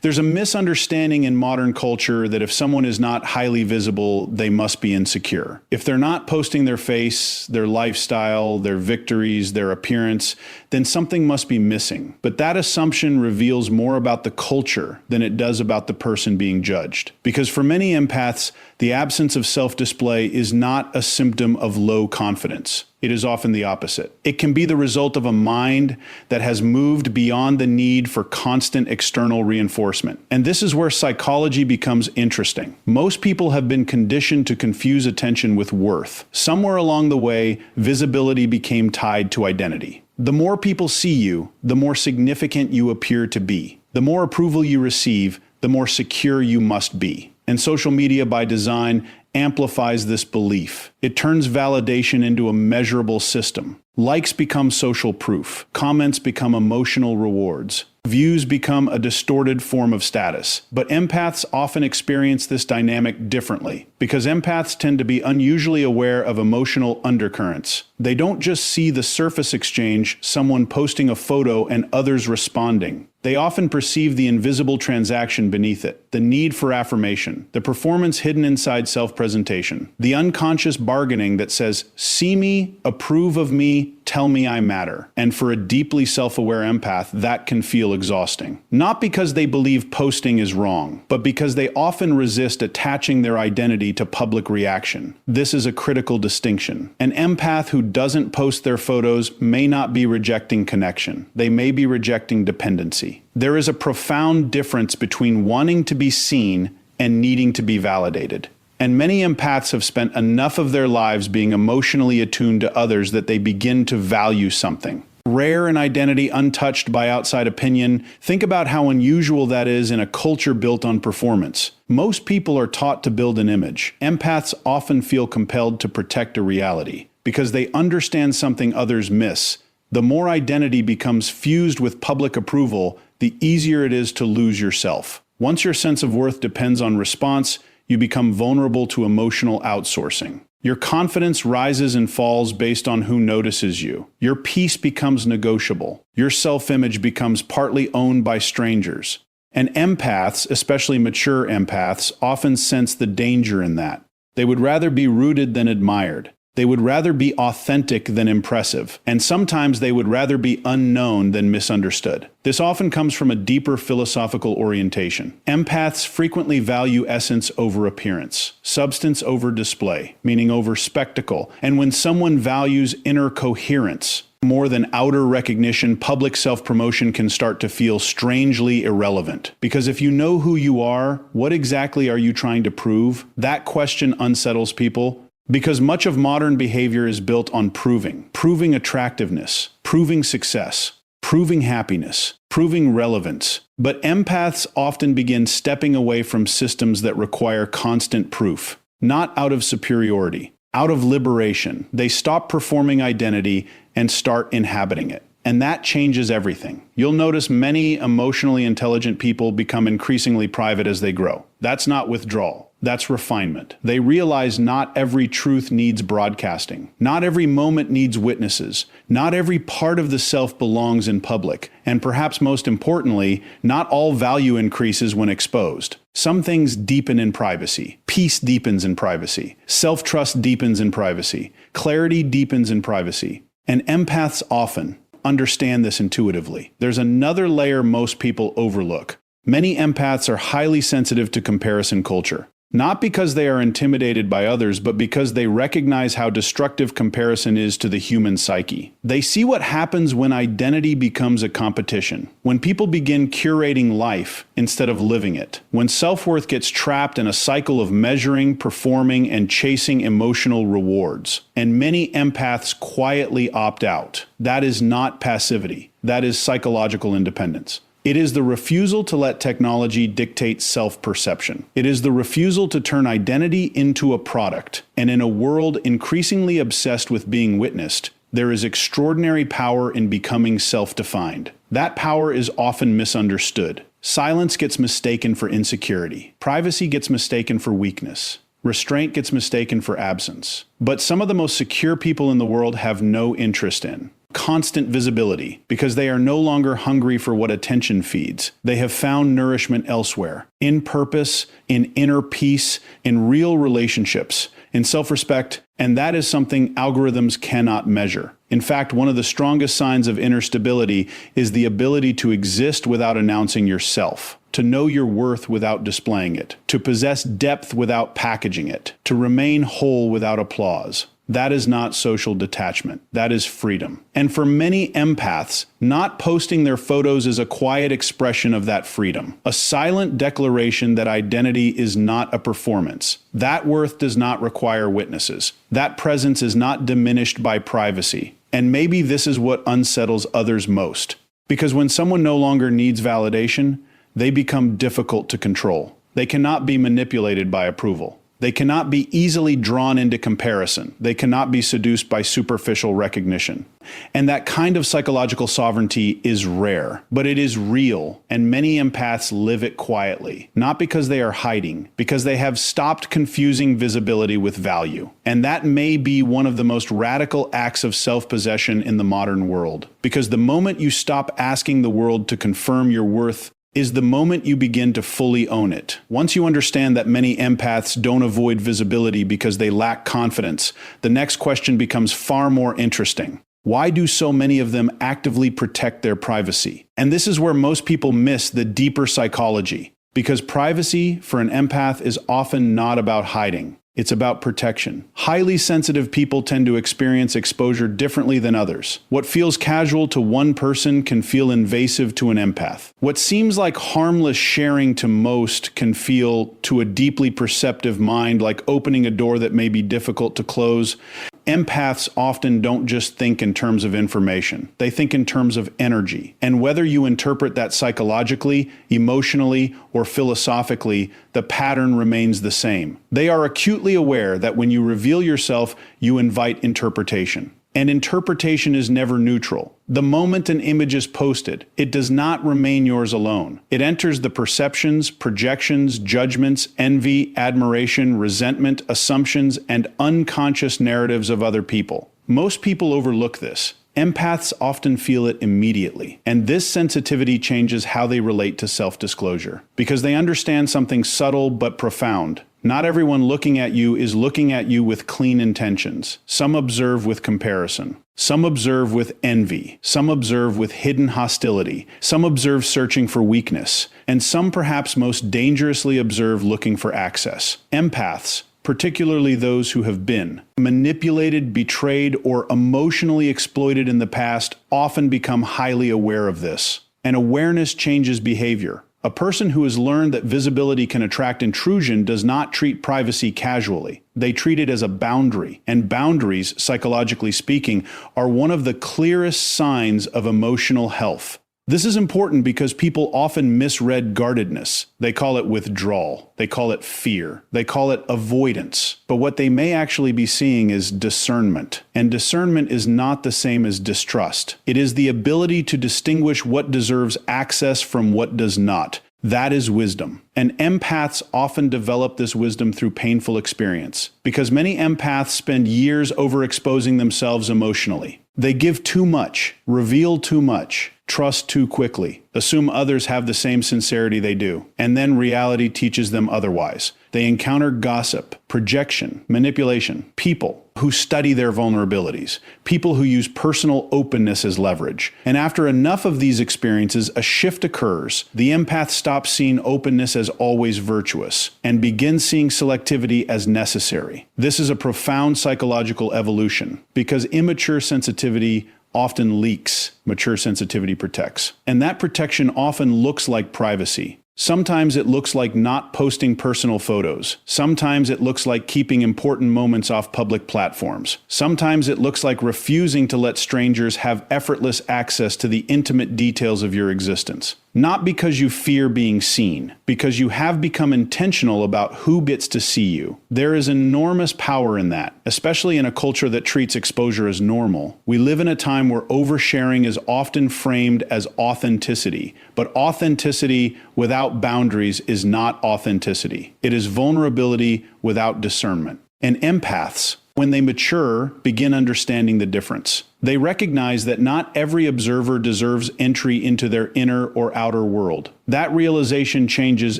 There's a misunderstanding in modern culture that if someone is not highly visible, they must be insecure. If they're not posting their face, their lifestyle, their victories, their appearance, then something must be missing. But that assumption reveals more about the culture than it does about the person being judged. Because for many empaths, the absence of self-display is not a symptom of low confidence. It is often the opposite. It can be the result of a mind that has moved beyond the need for constant external reinforcement. And this is where psychology becomes interesting. Most people have been conditioned to confuse attention with worth. Somewhere along the way, visibility became tied to identity. The more people see you, the more significant you appear to be. The more approval you receive, the more secure you must be. And social media, by design, amplifies this belief. It turns validation into a measurable system. Likes become social proof. Comments become emotional rewards. Views become a distorted form of status. But empaths often experience this dynamic differently, because empaths tend to be unusually aware of emotional undercurrents. They don't just see the surface exchange, someone posting a photo and others responding. They often perceive the invisible transaction beneath it, the need for affirmation, the performance hidden inside self-presentation, the unconscious bargaining that says, "See me, approve of me, tell me I matter." And for a deeply self-aware empath, that can feel exhausting. Not because they believe posting is wrong, but because they often resist attaching their identity to public reaction. This is a critical distinction. An empath who doesn't post their photos may not be rejecting connection. They may be rejecting dependency. There is a profound difference between wanting to be seen and needing to be validated. And many empaths have spent enough of their lives being emotionally attuned to others that they begin to value something. Rare in identity, untouched by outside opinion. Think about how unusual that is in a culture built on performance. Most people are taught to build an image. Empaths often feel compelled to protect a reality because they understand something others miss. The more identity becomes fused with public approval, the easier it is to lose yourself. Once your sense of worth depends on response, you become vulnerable to emotional outsourcing. Your confidence rises and falls based on who notices you. Your peace becomes negotiable. Your self-image becomes partly owned by strangers. And empaths, especially mature empaths, often sense the danger in that. They would rather be rooted than admired. They would rather be authentic than impressive, and sometimes they would rather be unknown than misunderstood. This often comes from a deeper philosophical orientation. Empaths frequently value essence over appearance, substance over display, meaning over spectacle, and when someone values inner coherence more than outer recognition, public self-promotion can start to feel strangely irrelevant. Because if you know who you are, what exactly are you trying to prove? That question unsettles people. Because much of modern behavior is built on proving attractiveness, proving success, proving happiness, proving relevance. But empaths often begin stepping away from systems that require constant proof, not out of superiority, out of liberation. They stop performing identity and start inhabiting it. And that changes everything. You'll notice many emotionally intelligent people become increasingly private as they grow. That's not withdrawal. That's refinement. They realize not every truth needs broadcasting. Not every moment needs witnesses. Not every part of the self belongs in public. And perhaps most importantly, not all value increases when exposed. Some things deepen in privacy. Peace deepens in privacy. Self-trust deepens in privacy. Clarity deepens in privacy. And empaths often understand this intuitively. There's another layer most people overlook. Many empaths are highly sensitive to comparison culture. Not because they are intimidated by others, but because they recognize how destructive comparison is to the human psyche. They see what happens when identity becomes a competition, when people begin curating life instead of living it, when self-worth gets trapped in a cycle of measuring, performing, and chasing emotional rewards. And many empaths quietly opt out. That is not passivity. That is psychological independence. It is the refusal to let technology dictate self-perception. It is the refusal to turn identity into a product. And in a world increasingly obsessed with being witnessed, there is extraordinary power in becoming self-defined. That power is often misunderstood. Silence gets mistaken for insecurity. Privacy gets mistaken for weakness. Restraint gets mistaken for absence. But some of the most secure people in the world have no interest in constant visibility, because they are no longer hungry for what attention feeds. They have found nourishment elsewhere, in purpose, in inner peace, in real relationships, in self-respect, and that is something algorithms cannot measure. In fact, one of the strongest signs of inner stability is the ability to exist without announcing yourself, to know your worth without displaying it, to possess depth without packaging it, to remain whole without applause. That is not social detachment. That is freedom. And for many empaths, not posting their photos is a quiet expression of that freedom, a silent declaration that identity is not a performance. That worth does not require witnesses. That presence is not diminished by privacy. And maybe this is what unsettles others most. Because when someone no longer needs validation, they become difficult to control. They cannot be manipulated by approval. They cannot be easily drawn into comparison. They cannot be seduced by superficial recognition. And that kind of psychological sovereignty is rare, but it is real, and many empaths live it quietly, not because they are hiding, because they have stopped confusing visibility with value. And that may be one of the most radical acts of self-possession in the modern world, because the moment you stop asking the world to confirm your worth is the moment you begin to fully own it. Once you understand that many empaths don't avoid visibility because they lack confidence, the next question becomes far more interesting. Why do so many of them actively protect their privacy? And this is where most people miss the deeper psychology, because privacy for an empath is often not about hiding. It's about protection. Highly sensitive people tend to experience exposure differently than others. What feels casual to one person can feel invasive to an empath. What seems like harmless sharing to most can feel, to a deeply perceptive mind, like opening a door that may be difficult to close. Empaths often don't just think in terms of information. They think in terms of energy. And whether you interpret that psychologically, emotionally, or philosophically, the pattern remains the same. They are acutely aware that when you reveal yourself, you invite interpretation. And interpretation is never neutral. The moment an image is posted, it does not remain yours alone. It enters the perceptions, projections, judgments, envy, admiration, resentment, assumptions, and unconscious narratives of other people. Most people overlook this. Empaths often feel it immediately, and this sensitivity changes how they relate to self-disclosure, because they understand something subtle but profound. Not everyone looking at you is looking at you with clean intentions. Some observe with comparison. Some observe with envy. Some observe with hidden hostility. Some observe searching for weakness. And some perhaps most dangerously observe looking for access. Empaths, particularly those who have been manipulated, betrayed, or emotionally exploited in the past, often become highly aware of this. And awareness changes behavior. A person who has learned that visibility can attract intrusion does not treat privacy casually. They treat it as a boundary, and boundaries, psychologically speaking, are one of the clearest signs of emotional health. This is important because people often misread guardedness. They call it withdrawal. They call it fear. They call it avoidance. But what they may actually be seeing is discernment. And discernment is not the same as distrust. It is the ability to distinguish what deserves access from what does not. That is wisdom. And empaths often develop this wisdom through painful experience, because many empaths spend years overexposing themselves emotionally. They give too much, reveal too much, trust too quickly, assume others have the same sincerity they do, and then reality teaches them otherwise. They encounter gossip, projection, manipulation, people who study their vulnerabilities, people who use personal openness as leverage. And after enough of these experiences, a shift occurs. The empath stops seeing openness as always virtuous and begins seeing selectivity as necessary. This is a profound psychological evolution, because immature sensitivity often leaks, mature sensitivity protects. And that protection often looks like privacy. Sometimes it looks like not posting personal photos. Sometimes it looks like keeping important moments off public platforms. Sometimes it looks like refusing to let strangers have effortless access to the intimate details of your existence. Not because you fear being seen, because you have become intentional about who gets to see you. There is enormous power in that, especially in a culture that treats exposure as normal. We live in a time where oversharing is often framed as authenticity, but authenticity without boundaries is not authenticity. It is vulnerability without discernment. And empaths, When they mature, begin understanding the difference. They recognize that not every observer deserves entry into their inner or outer world. That realization changes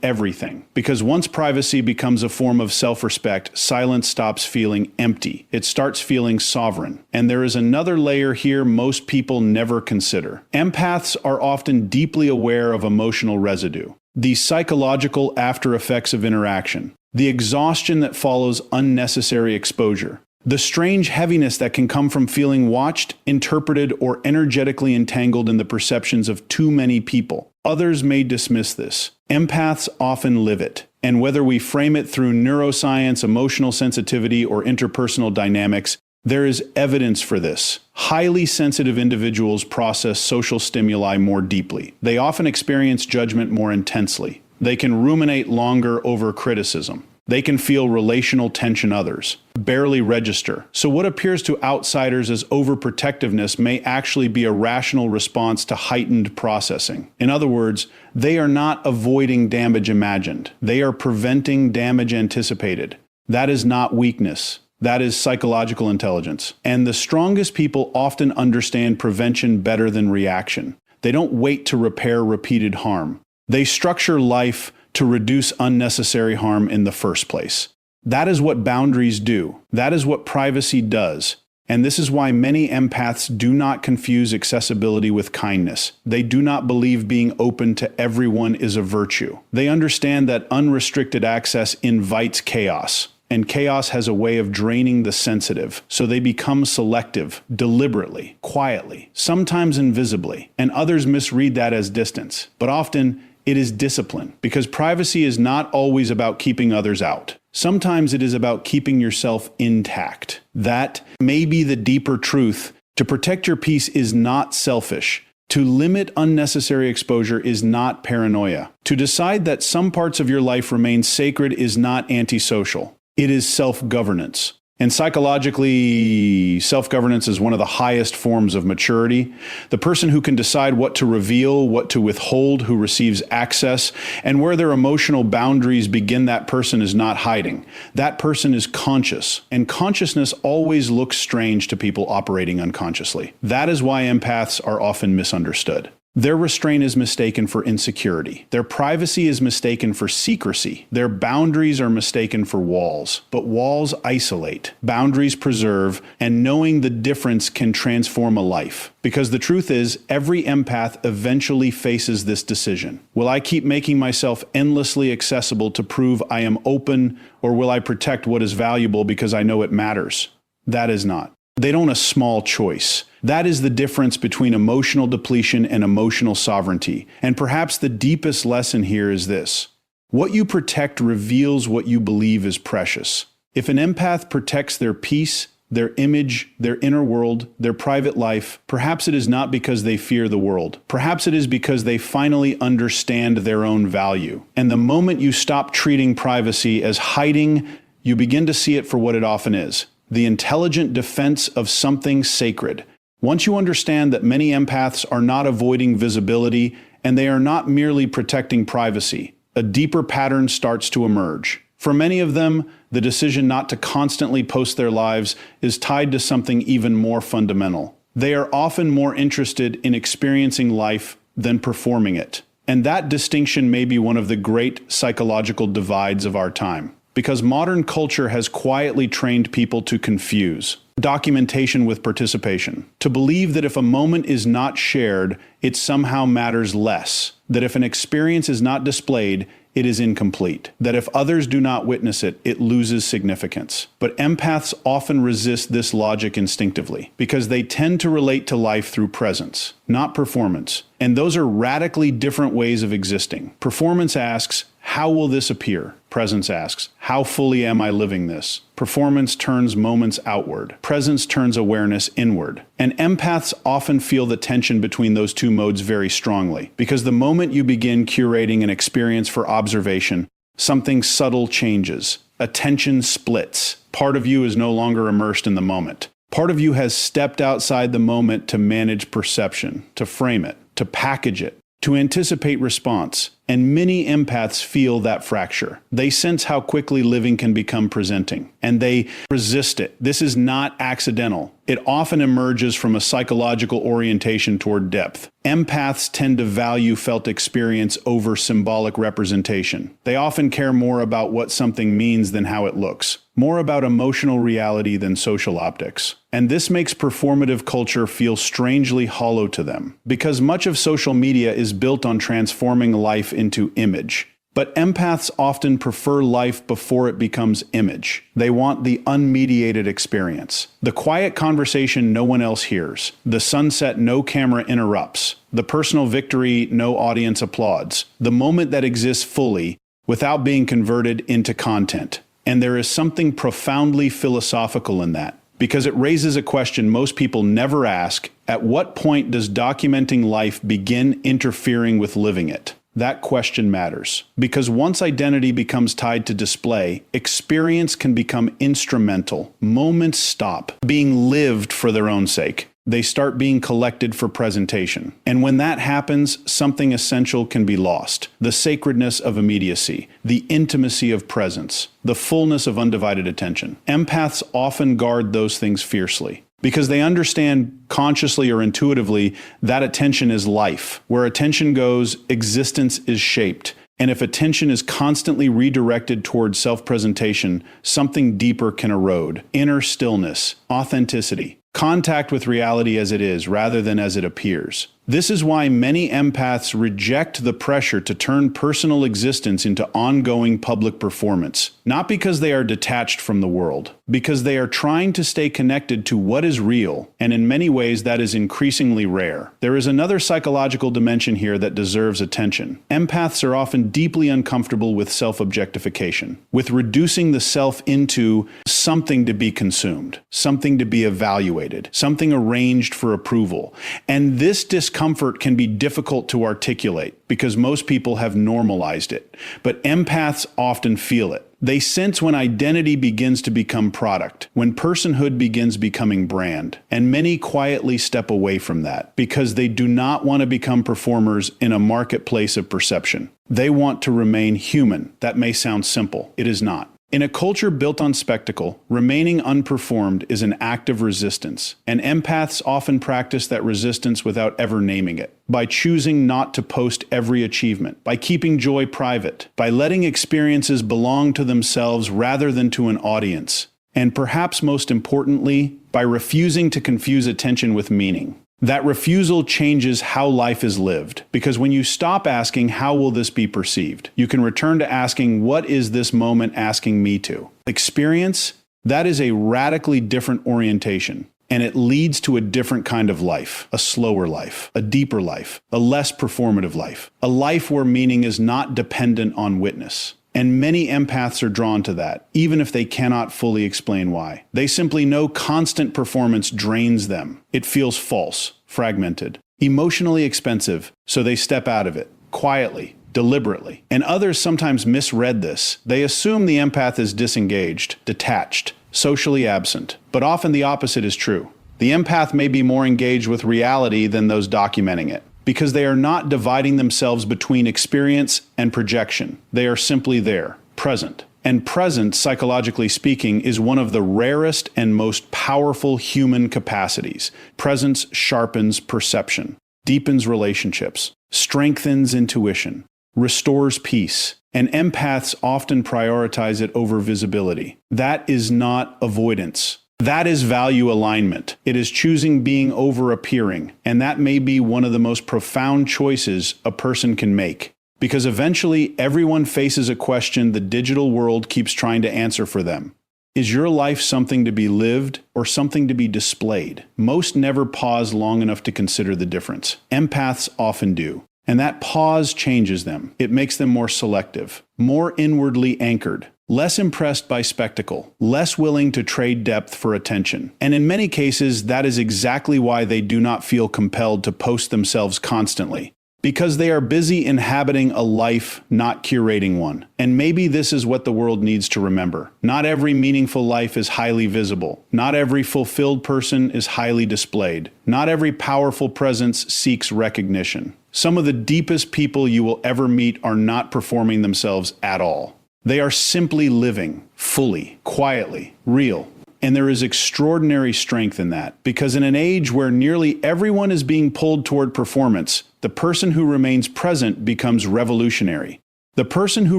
everything, because once privacy becomes a form of self-respect, silence stops feeling empty. It starts feeling sovereign. And there is another layer here most people never consider. Empaths are often deeply aware of emotional residue, the psychological after effects of interaction, the exhaustion that follows unnecessary exposure, the strange heaviness that can come from feeling watched, interpreted, or energetically entangled in the perceptions of too many people. Others may dismiss this. Empaths often live it, and whether we frame it through neuroscience, emotional sensitivity, or interpersonal dynamics, there is evidence for this. Highly sensitive individuals process social stimuli more deeply. They often experience judgment more intensely. They can ruminate longer over criticism. They can feel relational tension others barely register. So what appears to outsiders as overprotectiveness may actually be a rational response to heightened processing. In other words, they are not avoiding damage imagined. They are preventing damage anticipated. That is not weakness. That is psychological intelligence. And the strongest people often understand prevention better than reaction. They don't wait to repair repeated harm. They structure life to reduce unnecessary harm in the first place. That is what boundaries do. That is what privacy does. And this is why many empaths do not confuse accessibility with kindness. They do not believe being open to everyone is a virtue. They understand that unrestricted access invites chaos. And chaos has a way of draining the sensitive, so they become selective, deliberately, quietly, sometimes invisibly, and others misread that as distance. But often, it is discipline, because privacy is not always about keeping others out. Sometimes it is about keeping yourself intact. That may be the deeper truth. To protect your peace is not selfish. To limit unnecessary exposure is not paranoia. To decide that some parts of your life remain sacred is not antisocial. It is self-governance. And psychologically, self-governance is one of the highest forms of maturity. The person who can decide what to reveal, what to withhold, who receives access, and where their emotional boundaries begin, that person is not hiding. That person is conscious. And consciousness always looks strange to people operating unconsciously. That is why empaths are often misunderstood. Their restraint is mistaken for insecurity. Their privacy is mistaken for secrecy. Their boundaries are mistaken for walls. But walls isolate, boundaries preserve, and knowing the difference can transform a life. Because the truth is, every empath eventually faces this decision. Will I keep making myself endlessly accessible to prove I am open, or will I protect what is valuable because I know it matters? That is not. They don't a small choice. That is the difference between emotional depletion and emotional sovereignty. And perhaps the deepest lesson here is this. What you protect reveals what you believe is precious. If an empath protects their peace, their image, their inner world, their private life, perhaps it is not because they fear the world. Perhaps it is because they finally understand their own value. And the moment you stop treating privacy as hiding, you begin to see it for what it often is. The intelligent defense of something sacred. Once you understand that many empaths are not avoiding visibility and they are not merely protecting privacy, a deeper pattern starts to emerge. For many of them, the decision not to constantly post their lives is tied to something even more fundamental. They are often more interested in experiencing life than performing it. And that distinction may be one of the great psychological divides of our time. Because modern culture has quietly trained people to confuse documentation with participation, to believe that if a moment is not shared, it somehow matters less, that if an experience is not displayed, it is incomplete, that if others do not witness it, it loses significance. But empaths often resist this logic instinctively, because they tend to relate to life through presence, not performance. And those are radically different ways of existing. Performance asks, how will this appear? Presence asks, how fully am I living this? Performance turns moments outward. Presence turns awareness inward. And empaths often feel the tension between those two modes very strongly, because the moment you begin curating an experience for observation, something subtle changes. Attention splits. Part of you is no longer immersed in the moment. Part of you has stepped outside the moment to manage perception, to frame it, to package it, to anticipate response. And many empaths feel that fracture. They sense how quickly living can become presenting, and they resist it. This is not accidental. It often emerges from a psychological orientation toward depth. Empaths tend to value felt experience over symbolic representation. They often care more about what something means than how it looks, more about emotional reality than social optics. And this makes performative culture feel strangely hollow to them, because much of social media is built on transforming life into image. But empaths often prefer life before it becomes image. They want the unmediated experience, the quiet conversation no one else hears, the sunset no camera interrupts, the personal victory no audience applauds, the moment that exists fully without being converted into content. And there is something profoundly philosophical in that, because it raises a question most people never ask: at what point does documenting life begin interfering with living it? That question matters, because once identity becomes tied to display, experience can become instrumental. Moments stop being lived for their own sake. They start being collected for presentation. And when that happens, something essential can be lost: the sacredness of immediacy, the intimacy of presence, the fullness of undivided attention. Empaths often guard those things fiercely, because they understand, consciously or intuitively, that attention is life. Where attention goes, existence is shaped. And if attention is constantly redirected toward self-presentation, something deeper can erode: inner stillness, authenticity, contact with reality as it is rather than as it appears. This is why many empaths reject the pressure to turn personal existence into ongoing public performance. Not because they are detached from the world, because they are trying to stay connected to what is real, and in many ways that is increasingly rare. There is another psychological dimension here that deserves attention. Empaths are often deeply uncomfortable with self-objectification, with reducing the self into something to be consumed, something to be evaluated, something arranged for approval. And this discomfort can be difficult to articulate because most people have normalized it. But empaths often feel it. They sense when identity begins to become product, when personhood begins becoming brand. And many quietly step away from that because they do not want to become performers in a marketplace of perception. They want to remain human. That may sound simple. It is not. In a culture built on spectacle, remaining unperformed is an act of resistance, and empaths often practice that resistance without ever naming it, by choosing not to post every achievement, by keeping joy private, by letting experiences belong to themselves rather than to an audience, and perhaps most importantly, by refusing to confuse attention with meaning. That refusal changes how life is lived, because when you stop asking, how will this be perceived, you can return to asking, what is this moment asking me to? Experience? That is a radically different orientation, and it leads to a different kind of life, a slower life, a deeper life, a less performative life, a life where meaning is not dependent on witness. And many empaths are drawn to that, even if they cannot fully explain why. They simply know constant performance drains them. It feels false, fragmented, emotionally expensive, so they step out of it, quietly, deliberately. And others sometimes misread this. They assume the empath is disengaged, detached, socially absent. But often the opposite is true. The empath may be more engaged with reality than those documenting it, because they are not dividing themselves between experience and projection. They are simply there, present. And present, psychologically speaking, is one of the rarest and most powerful human capacities. Presence sharpens perception, deepens relationships, strengthens intuition, restores peace. And empaths often prioritize it over visibility. That is not avoidance. That is value alignment. It is choosing being over appearing, and that may be one of the most profound choices a person can make. Because eventually, everyone faces a question the digital world keeps trying to answer for them. Is your life something to be lived or something to be displayed? Most never pause long enough to consider the difference. Empaths often do. And that pause changes them. It makes them more selective, more inwardly anchored, less impressed by spectacle, less willing to trade depth for attention. And in many cases, that is exactly why they do not feel compelled to post themselves constantly. Because they are busy inhabiting a life, not curating one. And maybe this is what the world needs to remember. Not every meaningful life is highly visible. Not every fulfilled person is highly displayed. Not every powerful presence seeks recognition. Some of the deepest people you will ever meet are not performing themselves at all. They are simply living, fully, quietly, real. And there is extraordinary strength in that, because in an age where nearly everyone is being pulled toward performance, the person who remains present becomes revolutionary. The person who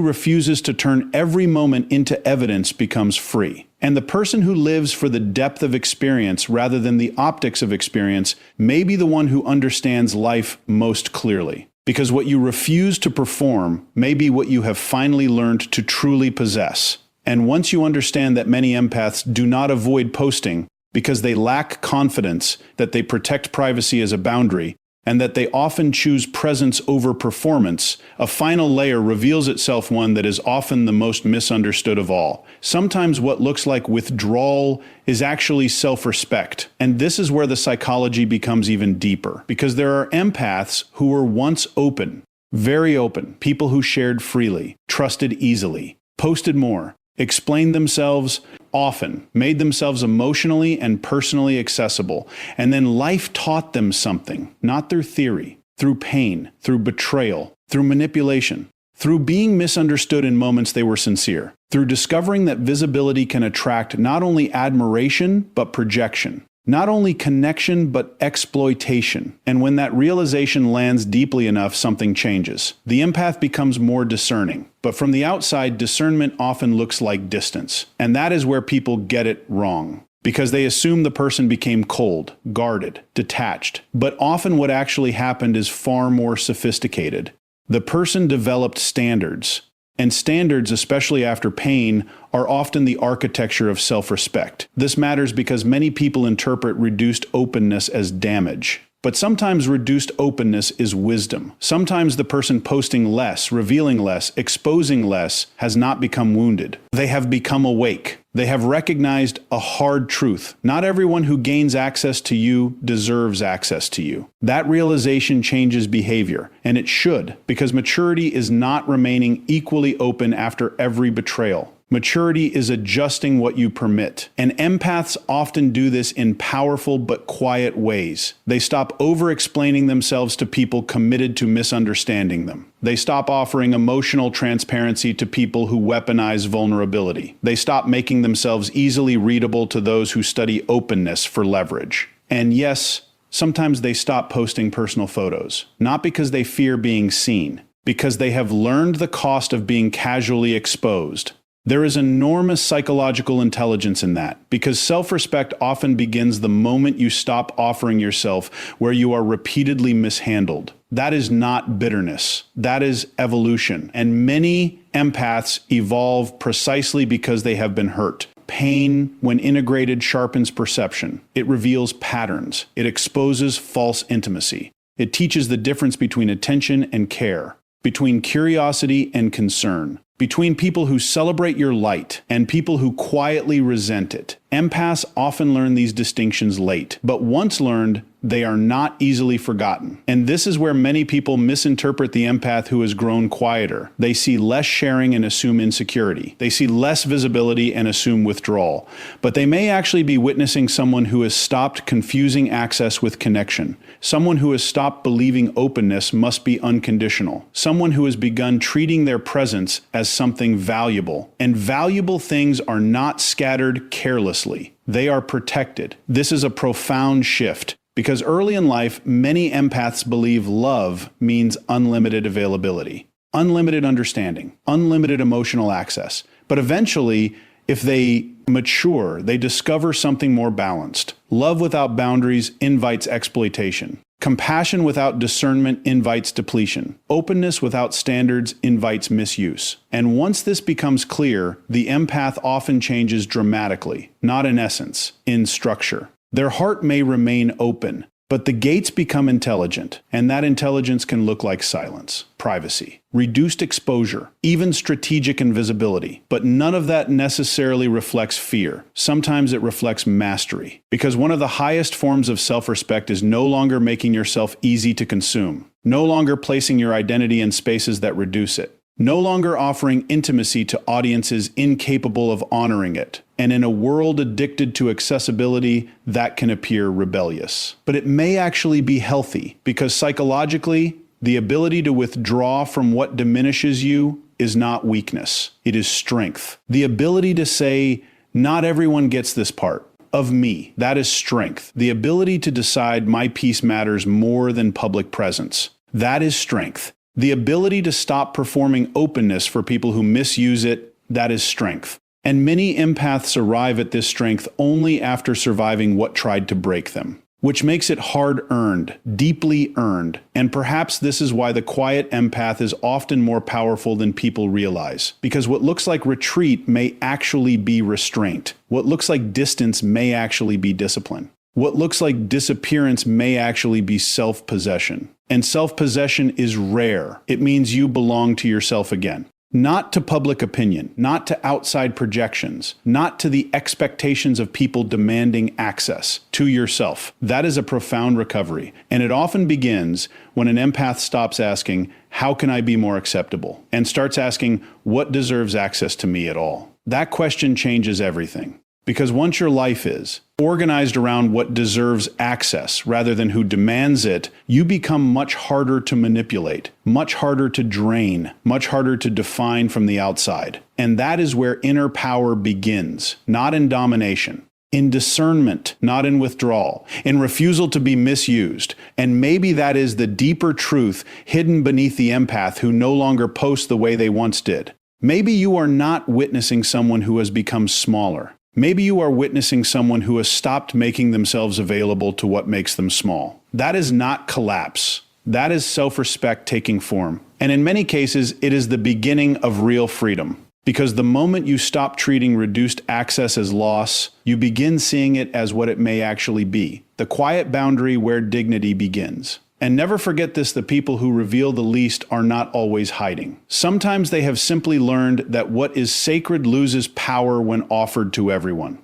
refuses to turn every moment into evidence becomes free. And the person who lives for the depth of experience rather than the optics of experience may be the one who understands life most clearly. Because what you refuse to perform may be what you have finally learned to truly possess. And once you understand that many empaths do not avoid posting because they lack confidence that they protect privacy as a boundary, and that they often choose presence over performance, a final layer reveals itself, one that is often the most misunderstood of all. Sometimes what looks like withdrawal is actually self-respect. And this is where the psychology becomes even deeper, because there are empaths who were once open, very open, people who shared freely, trusted easily, posted more, explained themselves often, made themselves emotionally and personally accessible, and then life taught them something, not through theory, through pain, through betrayal, through manipulation, through being misunderstood in moments they were sincere, through discovering that visibility can attract not only admiration, but projection. Not only connection, but exploitation. And when that realization lands deeply enough, something changes. The empath becomes more discerning. But from the outside, discernment often looks like distance. And that is where people get it wrong. Because they assume the person became cold, guarded, detached. But often what actually happened is far more sophisticated. The person developed standards. And standards, especially after pain, are often the architecture of self-respect. This matters because many people interpret reduced openness as damage. But sometimes reduced openness is wisdom. Sometimes the person posting less, revealing less, exposing less has not become wounded. They have become awake. They have recognized a hard truth. Not everyone who gains access to you deserves access to you. That realization changes behavior, and it should, because maturity is not remaining equally open after every betrayal. Maturity is adjusting what you permit. And empaths often do this in powerful but quiet ways. They stop over-explaining themselves to people committed to misunderstanding them. They stop offering emotional transparency to people who weaponize vulnerability. They stop making themselves easily readable to those who study openness for leverage. And yes, sometimes they stop posting personal photos, not because they fear being seen, because they have learned the cost of being casually exposed. There is enormous psychological intelligence in that, because self-respect often begins the moment you stop offering yourself where you are repeatedly mishandled. That is not bitterness. That is evolution. And many empaths evolve precisely because they have been hurt. Pain, when integrated, sharpens perception. It reveals patterns. It exposes false intimacy. It teaches the difference between attention and care, between curiosity and concern, between people who celebrate your light and people who quietly resent it. Empaths often learn these distinctions late, but once learned, they are not easily forgotten. And this is where many people misinterpret the empath who has grown quieter. They see less sharing and assume insecurity. They see less visibility and assume withdrawal. But they may actually be witnessing someone who has stopped confusing access with connection. Someone who has stopped believing openness must be unconditional. Someone who has begun treating their presence as something valuable. And valuable things are not scattered carelessly. They are protected. This is a profound shift. Because early in life, many empaths believe love means unlimited availability, unlimited understanding, unlimited emotional access. But eventually, if they mature, they discover something more balanced. Love without boundaries invites exploitation. Compassion without discernment invites depletion. Openness without standards invites misuse. And once this becomes clear, the empath often changes dramatically, not in essence, in structure. Their heart may remain open, but the gates become intelligent, and that intelligence can look like silence, privacy, reduced exposure, even strategic invisibility. But none of that necessarily reflects fear. Sometimes it reflects mastery, because one of the highest forms of self-respect is no longer making yourself easy to consume, no longer placing your identity in spaces that reduce it, no longer offering intimacy to audiences incapable of honoring it. And in a world addicted to accessibility, that can appear rebellious. But it may actually be healthy, because psychologically, The ability to withdraw from what diminishes you is not weakness. It is strength. The ability to say, not everyone gets this part of me, that is strength. The ability to decide my peace matters more than public presence, that is strength. The ability to stop performing openness for people who misuse it, that is strength. And many empaths arrive at this strength only after surviving what tried to break them, which makes it hard-earned, deeply earned. And perhaps this is why the quiet empath is often more powerful than people realize. Because what looks like retreat may actually be restraint. What looks like distance may actually be discipline. What looks like disappearance may actually be self-possession. And self-possession is rare. It means you belong to yourself again. Not to public opinion, not to outside projections, not to the expectations of people demanding access, to yourself. That is a profound recovery, and it often begins when an empath stops asking, how can I be more acceptable? And starts asking, what deserves access to me at all? That question changes everything. Because once your life is organized around what deserves access rather than who demands it, you become much harder to manipulate, much harder to drain, much harder to define from the outside. And that is where inner power begins, not in domination, in discernment, not in withdrawal, in refusal to be misused. And maybe that is the deeper truth hidden beneath the empath who no longer posts the way they once did. Maybe you are not witnessing someone who has become smaller. Maybe you are witnessing someone who has stopped making themselves available to what makes them small. That is not collapse. That is self-respect taking form. And in many cases, it is the beginning of real freedom. Because the moment you stop treating reduced access as loss, you begin seeing it as what it may actually be. The quiet boundary where dignity begins. And never forget this, the people who reveal the least are not always hiding. Sometimes they have simply learned that what is sacred loses power when offered to everyone.